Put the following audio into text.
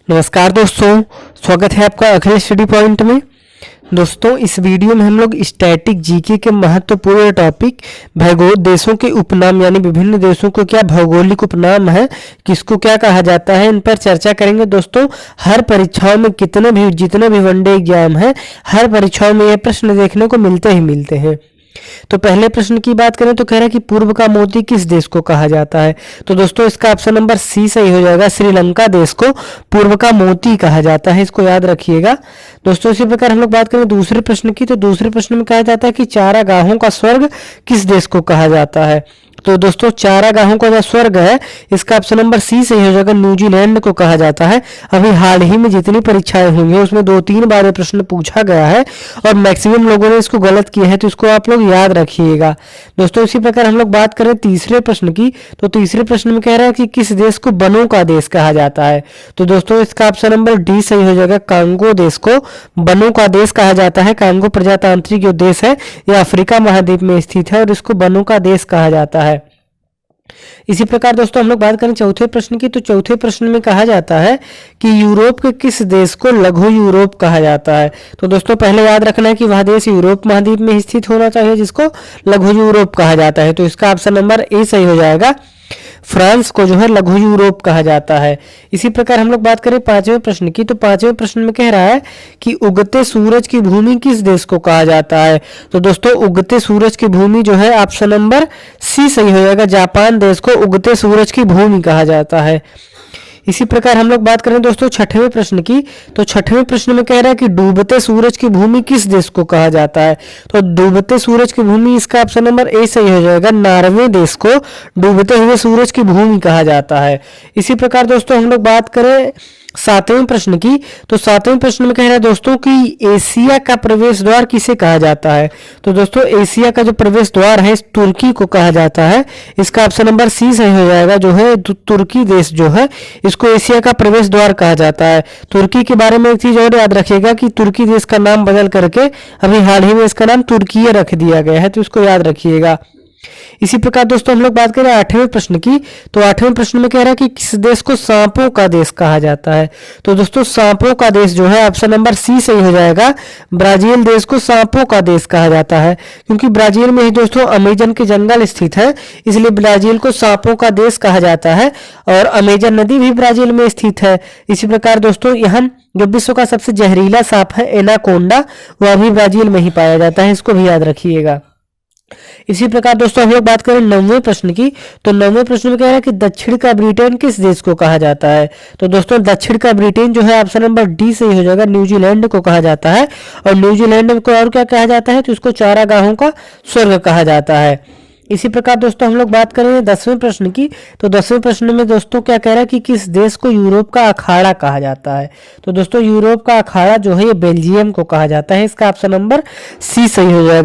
नमस्कार दोस्तों, स्वागत है आपका अखिल स्टडी पॉइंट में। दोस्तों, इस वीडियो में हम लोग स्टैटिक जीके के महत्वपूर्ण टॉपिक भौगोलिक देशों के उपनाम यानी विभिन्न देशों को क्या भौगोलिक उपनाम है, किसको क्या कहा जाता है, इन पर चर्चा करेंगे। दोस्तों, हर परीक्षाओं में जितने भी वनडे एग्जाम है, हर परीक्षाओं में ये प्रश्न देखने को मिलते हैं। तो पहले प्रश्न की बात करें तो कह रहा है कि पूर्व का मोती किस देश को कहा जाता है। तो दोस्तों, इसका ऑप्शन नंबर सी सही हो जाएगा। श्रीलंका देश को पूर्व का मोती कहा जाता है, इसको याद रखिएगा। दोस्तों, इसी प्रकार हम लोग बात करें दूसरे प्रश्न की, तो दूसरे प्रश्न में कहा जाता है कि चारागाहों का स्वर्ग किस देश को कहा जाता है। तो दोस्तों, चारागाहों का जो स्वर्ग है, इसका ऑप्शन नंबर सी सही हो जाएगा। न्यूजीलैंड को कहा जाता है। अभी हाल ही में जितनी परीक्षाएं हुई हैं उसमें 2-3 बार ये प्रश्न पूछा गया है और मैक्सिमम लोगों ने इसको गलत किया है, तो इसको आप लोग याद रखिएगा। दोस्तों, इसी प्रकार हम लोग बात करें तीसरे प्रश्न की, तो तीसरे प्रश्न में कह रहा है कि किस देश को वनों का देश कहा जाता है। तो दोस्तों, इसका ऑप्शन नंबर डी सही हो जाएगा। कांगो देश को वनों का देश कहा जाता है। कांगो प्रजातांत्रिक जो देश है, यह अफ्रीका महाद्वीप में स्थित है और इसको वनों का देश कहा जाता है। इसी प्रकार दोस्तों, हम लोग बात करें चौथे प्रश्न की, तो चौथे प्रश्न में कहा जाता है कि यूरोप के किस देश को लघु यूरोप कहा जाता है। तो दोस्तों, पहले याद रखना है कि वह देश यूरोप महाद्वीप में स्थित होना चाहिए जिसको लघु यूरोप कहा जाता है। तो इसका ऑप्शन नंबर ए सही हो जाएगा। फ्रांस को जो है लघु यूरोप कहा जाता है। इसी प्रकार हम लोग बात करें पांचवें प्रश्न की, तो पांचवें प्रश्न में कह रहा है कि उगते सूरज की भूमि किस देश को कहा जाता है। तो दोस्तों, उगते सूरज की भूमि जो है ऑप्शन नंबर सी सही हो जाएगा। जापान देश को उगते सूरज की भूमि कहा जाता है। इसी प्रकार हम लोग बात करें दोस्तों छठवें प्रश्न की, तो छठवें प्रश्न में कह रहा है कि डूबते सूरज की भूमि किस देश को कहा जाता है। तो डूबते सूरज की भूमि, इसका ऑप्शन नंबर ए सही हो जाएगा। नॉर्वे देश को डूबते हुए सूरज की भूमि कहा जाता है। इसी प्रकार दोस्तों, हम लोग बात करें सातवें प्रश्न की, तो सातवें प्रश्न में कह रहा है दोस्तों कि एशिया का प्रवेश द्वार किसे कहा जाता है। तो दोस्तों, एशिया का जो प्रवेश द्वार है, इस तुर्की को कहा जाता है। इसका ऑप्शन नंबर सी सही हो जाएगा। जो है तुर्की देश जो है, इसको एशिया का प्रवेश द्वार कहा जाता है। तुर्की के बारे में एक चीज और याद रखिएगा कि तुर्की देश का नाम बदल करके अभी हाल ही में इसका नाम तुर्की रख दिया गया है, तो इसको याद रखिएगा। इसी प्रकार दोस्तों, हम लोग बात करें आठवें प्रश्न की, तो आठवें प्रश्न में कह रहा है कि किस देश को सांपों का देश कहा जाता है। तो दोस्तों, सांपों का देश जो है ऑप्शन नंबर सी सही हो जाएगा। ब्राजील देश को सांपों का देश कहा जाता है, क्योंकि ब्राजील में ही दोस्तों अमेजन के जंगल स्थित है, इसलिए ब्राजील को सांपों का देश कहा जाता है। और अमेजन नदी भी ब्राजील में स्थित है। इसी प्रकार दोस्तों, यहाँ जो विश्व का सबसे जहरीला सांप है एनाकोंडा, वह भी ब्राजील में ही पाया जाता है, इसको भी याद रखिएगा। इसी प्रकार दोस्तों, हम लोग बात करें नौवें प्रश्न की, तो नौवें प्रश्न में कह रहा है कि दक्षिण का ब्रिटेन किस देश को कहा जाता है। तो दोस्तों, दक्षिण का ब्रिटेन जो है ऑप्शन नंबर डी सही हो जाएगा। न्यूजीलैंड को कहा जाता है। और न्यूजीलैंड को और क्या कहा जाता है, तो इसको चारागाहों का स्वर्ग कहा जाता है। इसी प्रकार दोस्तों, हम लोग बात करें 10वें प्रश्न की, तो 10वें प्रश्न में दोस्तों क्या कह रहा है कि किस देश को यूरोप का अखाड़ा कहा जाता है। तो दोस्तों, यूरोप का अखाड़ा जो है ये बेल्जियम को कहा जाता है। इसका ऑप्शन नंबर सी सही हो जाएगा।